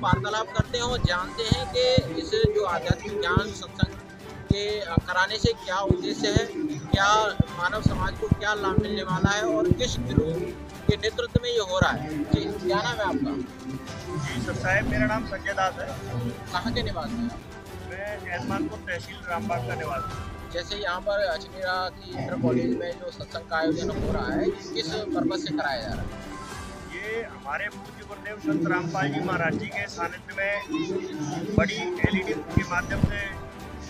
वार्तालाप करते हैं और जानते हैं कि इस जो आध्यात्मिक ज्ञान सत्संग के कराने से क्या उद्देश्य है, क्या मानव समाज को क्या लाभ मिलने वाला है और किस गुरु के नेतृत्व में ये हो रहा है। जी, क्या नाम है आपका? जी सर साहब, मेरा नाम संजय दास है। कहाँ के निवासी हैं आप? मैं एहसानपुर तहसील रामबाग का निवासी हूँ। जैसे यहाँ पर अजमेरा की इंटर कॉलेज में जो सत्संग का आयोजन हो रहा है, किस पर्पज से कराया जा रहा है? ये हमारे पूज्य गुरुदेव संत रामपाल जी महाराज जी के सानिध्य में बड़ी LED के माध्यम से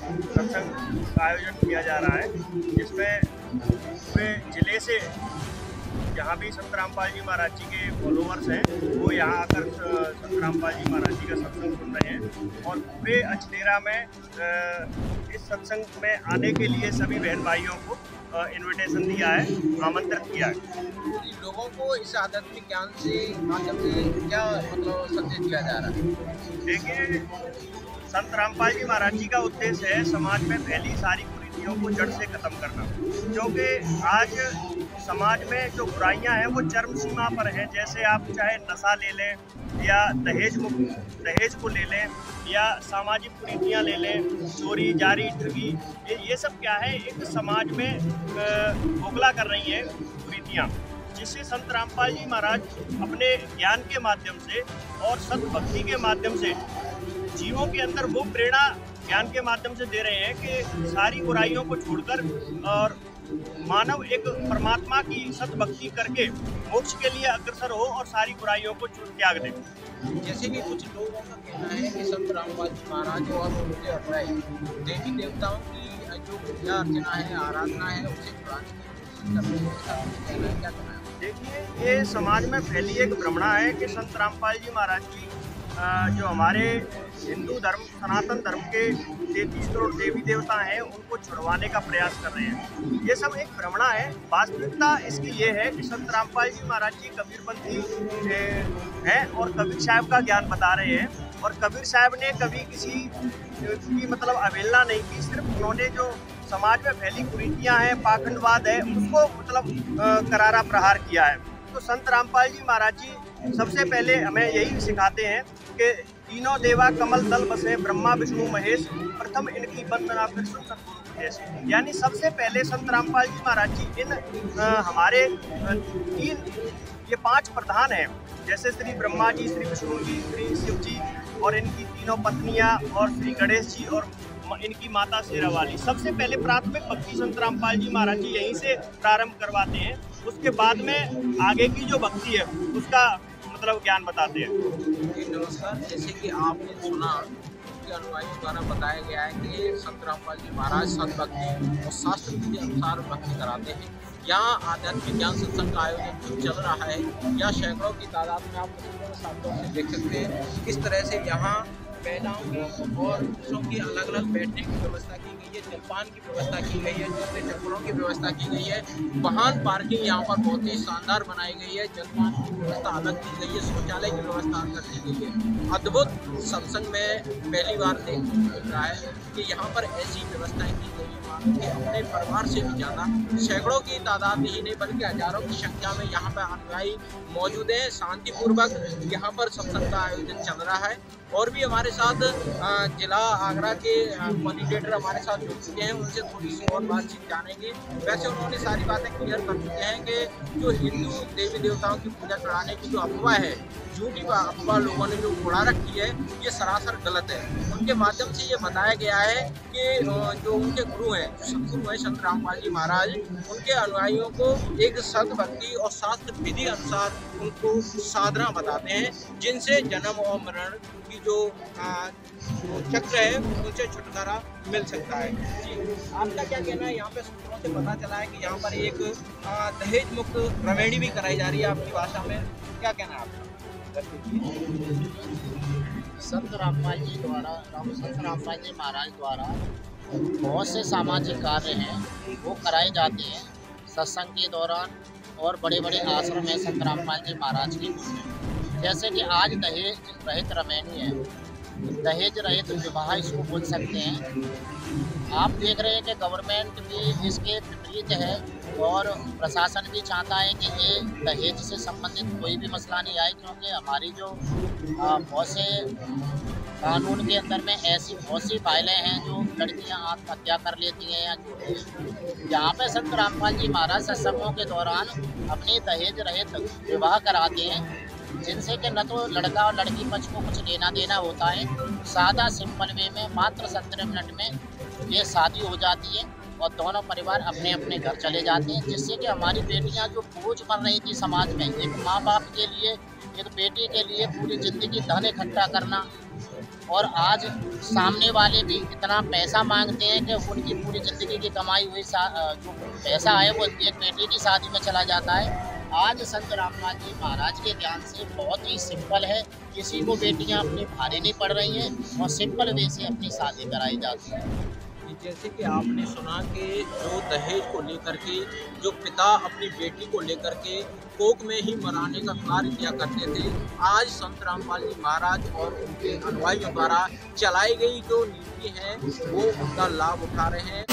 सत्संग का आयोजन किया जा रहा है, जिसमें पूरे जिले से जहाँ भी संत रामपाल जी महाराज जी के फॉलोअर्स हैं वो यहाँ आकर संत रामपाल जी महाराज जी का सत्संग सुन रहे हैं। और पूरे अजमेरा में इस सत्संग में आने के लिए सभी बहन भाइयों को इनविटेशन दिया है, आमंत्रित किया है। लोगों को इस आध्यात्मिक ज्ञान से माध्यम से क्या मतलब संदेश दिया जा रहा है? देखिए, संत रामपाल जी महाराज जी का उद्देश्य है समाज में फैली सारी कुरीतियों को जड़ से खत्म करना, क्योंकि आज समाज में जो बुराइयां हैं वो चरम सीमा पर हैं। जैसे आप चाहे नशा ले लें या दहेज को ले लें या सामाजिक कुरीतियां ले लें, चोरी जारी ठगी, ये सब क्या है, एक समाज में बोगला कर रही है कुरीतियां, जिससे संत रामपाल जी महाराज अपने ज्ञान के माध्यम से और सतभक्ति के माध्यम से जीवों के अंदर वो प्रेरणा ज्ञान के माध्यम से दे रहे हैं कि सारी बुराइयों को छोड़कर और मानव एक परमात्मा की सतभक्ति करके मोक्ष के लिए अग्रसर हो और सारी बुराइयों को त्याग दे। जैसे कि कुछ लोगों का कहना है कि संत रामपाल जी महाराज और उनके अनुयायी देवी देवताओं की जो पूजा अर्चना है, आराधना है, उसे छुड़ाने की कोशिश कर रहे हैं, क्या कहना है? देखिए, ये समाज में फैली एक भ्रमणा है कि संत रामपाल जी महाराज की जो हमारे हिंदू धर्म सनातन धर्म के 33 करोड़ देवी देवता हैं उनको छुड़वाने का प्रयास कर रहे हैं। ये सब एक भ्रमणा है। वास्तविकता इसकी ये है कि संत रामपाल जी महाराज जी कबीरपंथी हैं और कबीर साहब का ज्ञान बता रहे हैं। और कबीर साहब ने कभी किसी की मतलब अवहेलना नहीं की, सिर्फ उन्होंने जो समाज में फैली कुरीतियाँ हैं, पाखंडवाद है, उसको मतलब करारा प्रहार किया है। तो संत रामपाल जी महाराज जी सबसे पहले हमें यही सिखाते हैं कि तीनों देवा कमल दल बसे, ब्रह्मा विष्णु महेश, प्रथम इनकी वंदना फिर सुन सतगुरु उपदेश। यानी सबसे पहले संत रामपाल जी महाराज जी इन हमारे ये 5 प्रधान हैं, जैसे श्री ब्रह्मा जी, श्री विष्णु जी, श्री शिव जी और इनकी तीनों पत्नियां और श्री गणेश जी और इनकी माता शेरावाली। सबसे पहले प्राथमिक भक्ति संत रामपाल जी महाराज जी यहीं से प्रारंभ करवाते हैं। उसके बाद में आगे की जो भक्ति है उसका मतलब ज्ञान बताते हैं। नमस्कार। जैसे कि आपने सुना कि अनुयायियों द्वारा बताया गया है कि संत रामपाल जी महाराज सत भक्ति और शास्त्र के अनुसार भक्ति कराते हैं। यहाँ आध्यात्मिक ज्ञान सत्संग का आयोजन चल रहा है, या सैकड़ों की तादाद में आप साथियों से देख सकते हैं किस तरह से यहाँ महिलाओं की और पुरुषों की अलग अलग बैठने की व्यवस्था की गई है, जलपान की व्यवस्था की गई है, जूते चप्पलों की व्यवस्था की गई है, वाहन पार्किंग यहाँ पर बहुत ही शानदार बनाई गई है, जलपान की व्यवस्था अलग की गई है, शौचालय की व्यवस्था अलग की गई है। अद्भुत सत्संग में पहली बार देखने को मिल रहा है कि यहाँ पर ऐसी व्यवस्थाएं की गई है कि अपने परिवार से भी ज़्यादा सैकड़ों की तादाद ही नहीं बल्कि हजारों की संख्या में यहाँ पर अनुयायी मौजूद हैं। शांतिपूर्वक यहाँ पर सत्संग का आयोजन चल रहा है। और भी हमारे साथ जिला आगरा के कोऑर्डिनेटर हमारे साथ जुड़ चुके हैं, उनसे थोड़ी सी और बातचीत जानेंगे। वैसे उन्होंने सारी बातें क्लियर कर चुके हैं कि जो हिंदू देवी देवताओं की पूजा कराने की जो अफवाह है, झूठी अफवाह लोगों ने जो उड़ा रखी है, ये सरासर गलत है। उनके माध्यम से ये बताया गया है कि जो उनके गुरु हैं, सतगुरु हैं संत रामपाल जी महाराज, उनके अनुयायियों को एक सद्भक्ति और शास्त्र विधि अनुसार उनको साधना बताते हैं, जिनसे जन्म और मरण की जो चक्र है उनसे छुटकारा मिल सकता है। जी, आपका क्या कहना है? यहाँ पे सूत्रों से पता चला है कि यहाँ पर एक दहेज मुक्त रवेणी भी कराई जा रही है आपकी भाषा में, क्या कहना है आपका? संत रामपाल जी महाराज द्वारा बहुत से सामाजिक कार्य हैं वो कराए जाते हैं सत्संग के दौरान, और बड़े बड़े आश्रम हैं संत रामपाल जी महाराज के। जैसे कि आज दहेज रहित रमैनी है, दहेज रहित विवाह इसको बोल सकते हैं। आप देख रहे हैं कि गवर्नमेंट भी इसके विपरीत है और प्रशासन भी चाहता है कि ये दहेज से संबंधित कोई भी मसला नहीं आए, क्योंकि हमारी जो बहुत से कानून के अंदर में ऐसी बहुत सी फाइलें हैं जो लड़कियां आत्महत्या कर लेती हैं या जो यहाँ पे संत रामपाल जी महाराज सत्संगों के दौरान अपनी दहेज रहित विवाह कराते हैं, जिनसे कि न तो लड़का और लड़की पक्ष को कुछ लेना देना होता है। सादा सिंपल वे में मात्र 17 मिनट में ये शादी हो जाती है और दोनों परिवार अपने अपने घर चले जाते हैं, जिससे कि हमारी बेटियां जो बोझ बन रही थी समाज में, एक माँ बाप के लिए, एक बेटी के लिए पूरी ज़िंदगी धन इकट्ठा करना, और आज सामने वाले भी इतना पैसा मांगते हैं कि उनकी पूरी ज़िंदगी की कमाई हुई जो पैसा है वो एक बेटी की शादी में चला जाता है। आज संत रामपाल जी महाराज के ज्ञान से बहुत ही सिंपल है, किसी को बेटियां अपनी भारी नहीं पड़ रही हैं और सिंपल वे से अपनी शादी कराई जाती है। जैसे कि आपने सुना कि जो दहेज को लेकर के जो पिता अपनी बेटी को लेकर के कोख में ही मराने का कार्य किया करते थे, आज संत रामपाल जी महाराज और उनके अनुयायियों द्वारा चलाई गई जो नीति है वो उनका लाभ उठा रहे हैं।